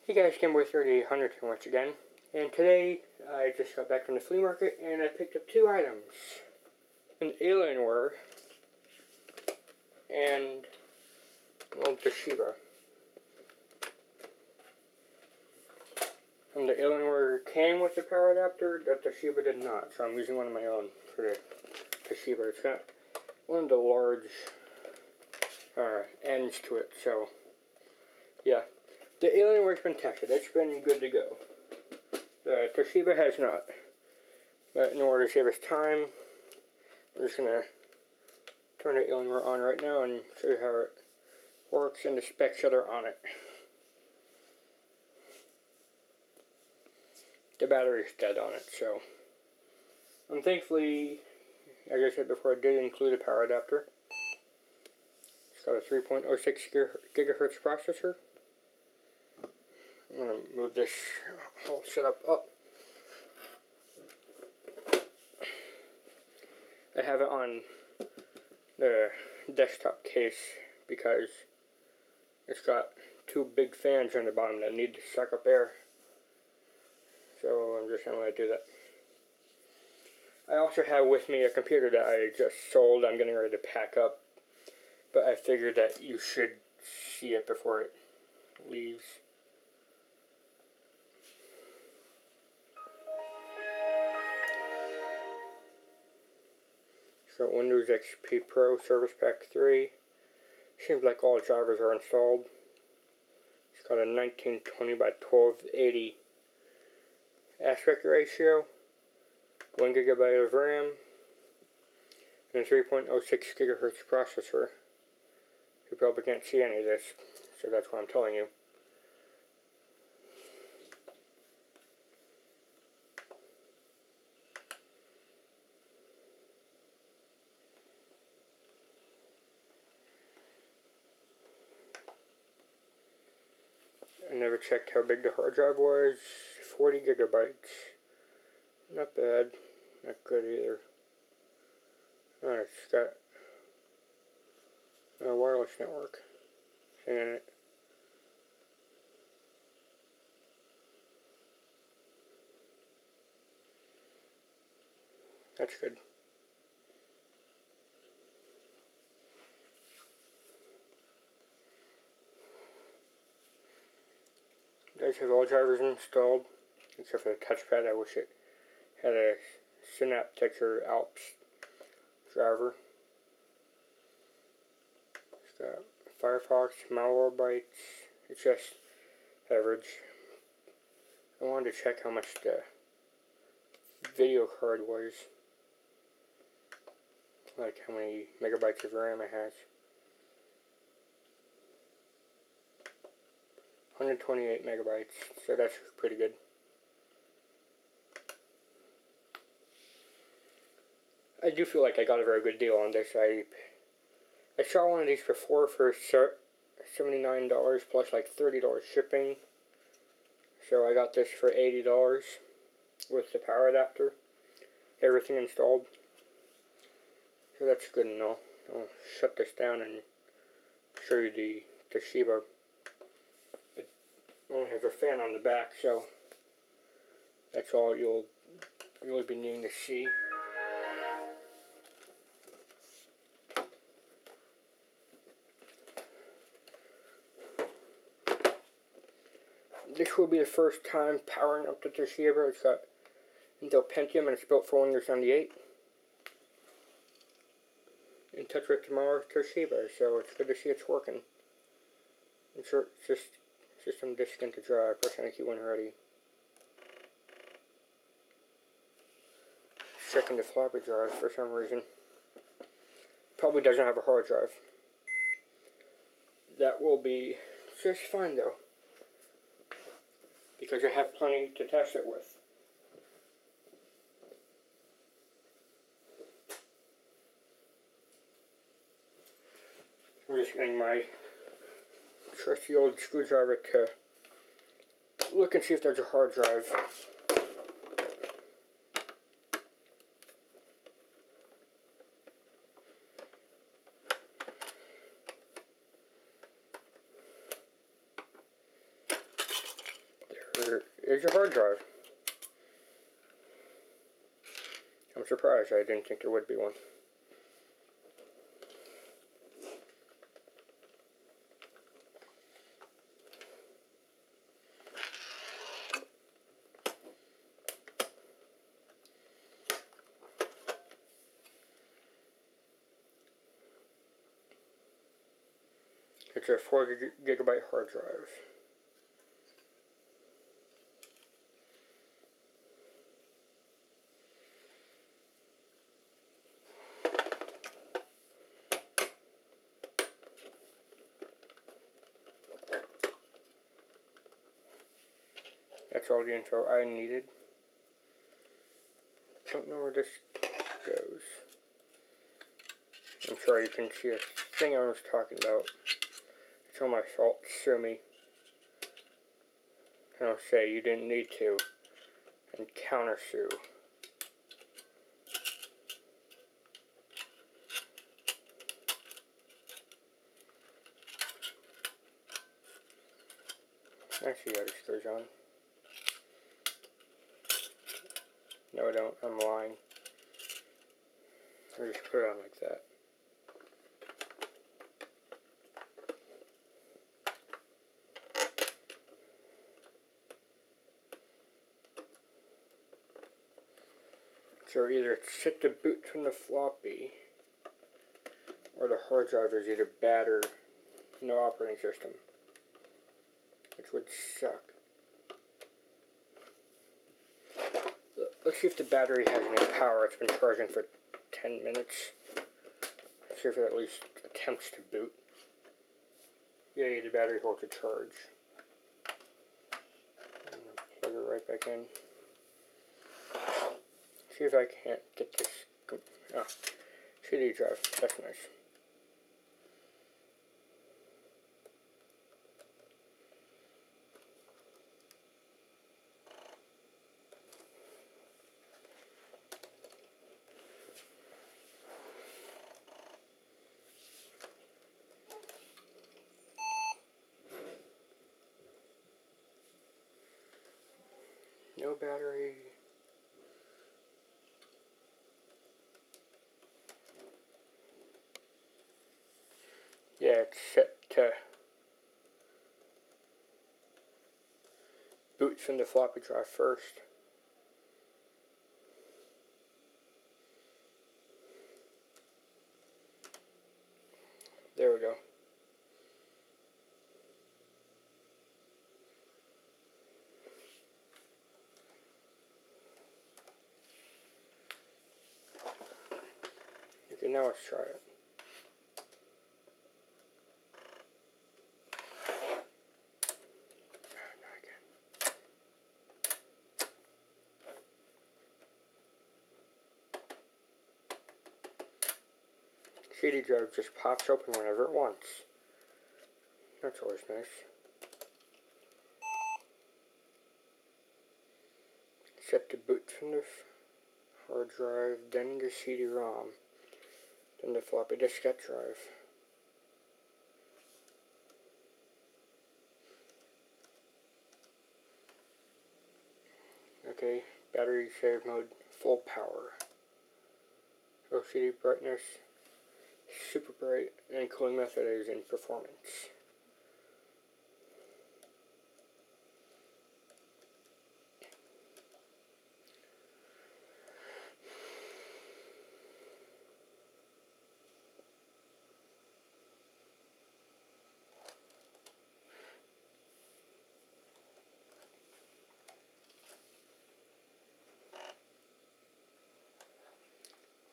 Hey guys, Gameboy3800 here once again, and today I just got back from the flea market and I picked up two items. An Alienware and an old Toshiba. And the Alienware came with the power adapter, the Toshiba did not, so I'm using one of my own for the Toshiba. It's got one of the large ends to it, so yeah. The Alienware's been tested. It's been good to go. The Toshiba has not. But in order to save us time, I'm just going to turn the Alienware on right now and show you how it works and the specs that are on it. The battery's dead on it, so. And thankfully, as I said before, I did include a power adapter. It's got a 3.06 gigahertz processor. I'm going to move this whole setup up. I have it on the desktop case because it's got two big fans on the bottom that need to suck up air. So I'm just going to let it do that. I also have with me a computer that I just sold. I'm getting ready to pack up. But I figured that you should see it before it leaves. So Windows XP Pro Service Pack 3. Seems like all drivers are installed. It's got a 1920 by 1280 aspect ratio, 1 GB of RAM, and a 3.06 gigahertz processor. You probably can't see any of this, so that's what I'm telling you. I never checked how big the hard drive was. 40 gigabytes. Not bad. Not good either. It's got a wireless network in it. That's good. It does have all drivers installed, except for the touchpad. I wish it had a Synaptic or Alps driver. It's got Firefox, Malwarebytes. It's just average. I wanted to check how much the video card was. Like how many megabytes of RAM it has. 128 megabytes, so that's pretty good. I do feel like I got a very good deal on this. I saw one of these before for $79 plus like $30 shipping. So I got this for $80 with the power adapter. Everything installed. So that's good and all. I'll shut this down and show you the Toshiba. It only has a fan on the back, so that's all you'll really be needing to see. This will be the first time powering up the Toshiba. It's got Intel Pentium and it's built for Windows 98. In touch with tomorrow's Toshiba, so it's good to see it's working. Insert system disk into drive. Press any key when ready. Checking the floppy drive for some reason. Probably doesn't have a hard drive. That will be just fine though, because I have plenty to test it with. I'm just getting my trusty old screwdriver to look and see if there's a hard drive. Here is your hard drive. I'm surprised. I didn't think there would be one. It's a 4 GB hard drive. That's all the info I needed. Don't know where this goes. I'm sure you can see a thing I was talking about. It's all my fault. Sue me. And I'll say you didn't need to. And countersue. I see how this goes on. No, I don't. I'm lying. I just put it on like that. So either it's set to boot from the floppy, or the hard drive is either bad or no operating system, which would suck. Let's see if the battery has any power. It's been charging for 10 minutes. Let's see if it at least attempts to boot. Yeah, the battery holds a charge. Plug it right back in. See if I can't get this. Oh, CD drive. That's nice. No battery. Yeah, it's set to boot from the floppy drive first. There we go. Okay, now let's try it. CD drive just pops open whenever it wants. That's always nice. Set to boot from the hard drive, then the CD-ROM, then the floppy diskette drive. Okay, battery save mode, full power. LCD brightness, super bright, and cooling method is in performance.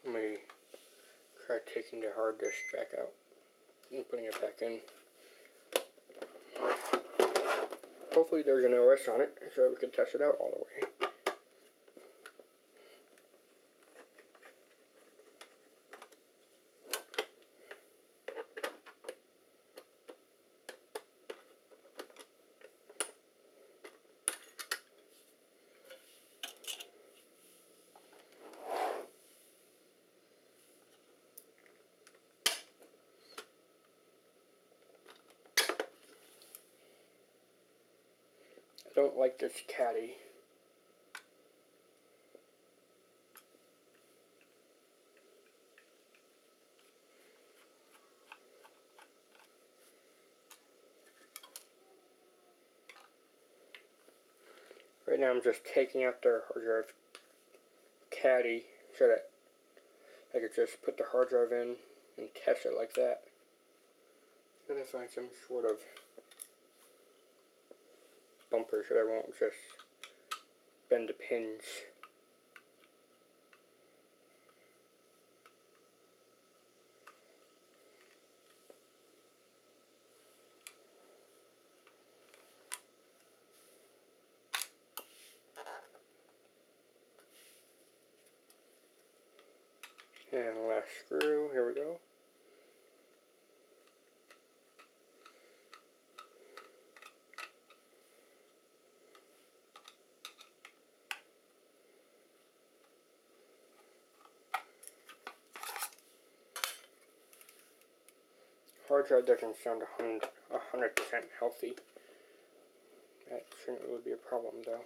Let me try taking the hard disk back out and putting it back in. Hopefully there's an OS on it so we can test it out all the way. don't like this caddy. Right now I'm just taking out the hard drive caddy so that I could just put the hard drive in and test it like that. I'm gonna find some sort of bumper so I won't just bend the pins. And last screw, here we go. Hard drive doesn't sound 100% healthy. That shouldn't really be a problem though.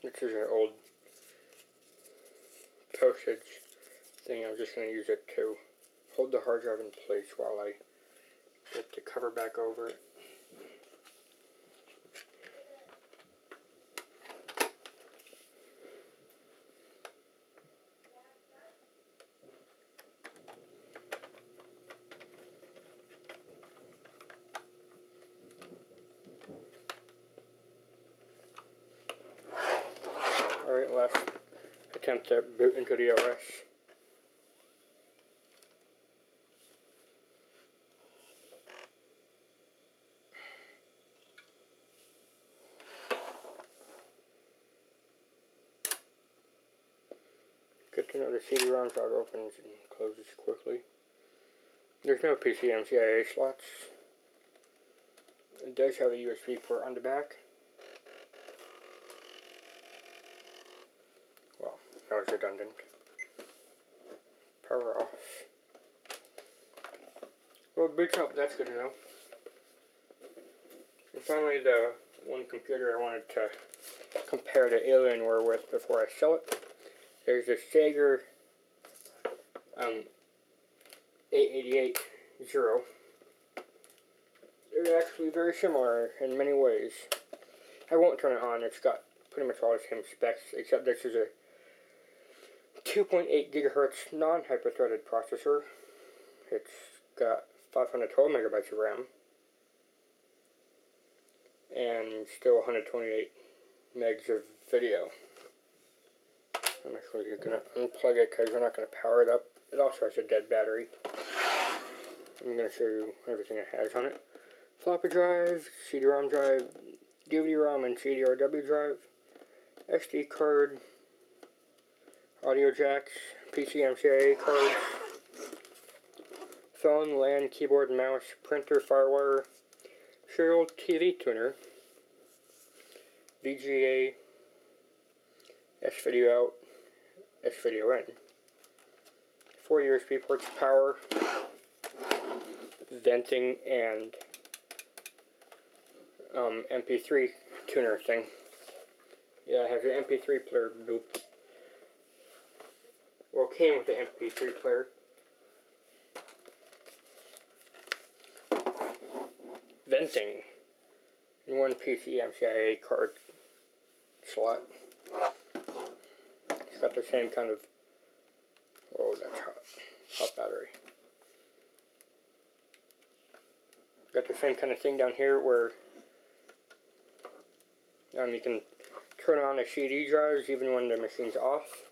This is an old postage thing. I'm just going to use it to hold the hard drive in place while I get the cover back over it. Alright, last attempt to boot into the OS. Good to know the CD-ROM slot opens and closes quickly. There's no PCMCIA slots. It does have a USB port on the back. Well, that was redundant. Power off. Well, boots up, that's good to know. And finally, the one computer I wanted to compare the Alienware with before I sell it. There's a Sager 888 Zero. They're actually very similar in many ways. I won't turn it on, it's got pretty much all the same specs, except this is a 2.8 gigahertz non-hyper-threaded processor. It's got 512 megabytes of RAM. And still 128 megs of video. I'm actually going to unplug it because we're not going to power it up. It also has a dead battery. I'm going to show you everything it has on it. Floppy drive, CD-ROM drive, DVD-ROM and CD-RW drive, SD card, audio jacks, PCMCIA cards, phone, LAN, keyboard, mouse, printer, firewire, serial TV tuner, VGA, S-video out, S-video in, 4 USB ports, power, venting, and MP3 tuner thing. Yeah, I have the MP3 player loop. Well, it came with the MP3 player. Venting in one PCMCIA card slot. It's got the same kind of, oh, that's hot battery. Got the same kind of thing down here where you can turn on the CD drives even when the machine's off.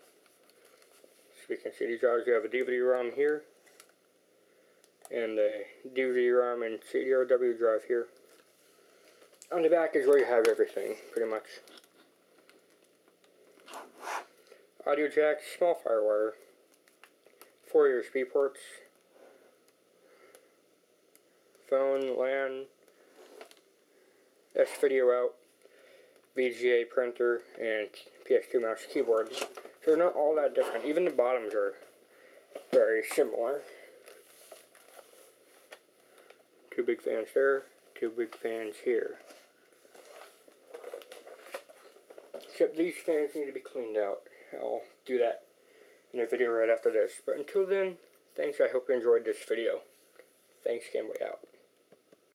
Speaking of CD drives, you have a DVD-ROM here, and a DVD-ROM and CD-RW drive here. On the back is where you have everything, pretty much. audio jacks, small firewire, 4 USB ports, phone, LAN, S-video out, VGA printer, and PS2 mouse keyboard. So they're not all that different. Even the bottoms are very similar. 2 big fans there, 2 big fans here. Except these fans need to be cleaned out. I'll do that in a video right after this. But until then, thanks. I hope you enjoyed this video. Thanks, Gameway out.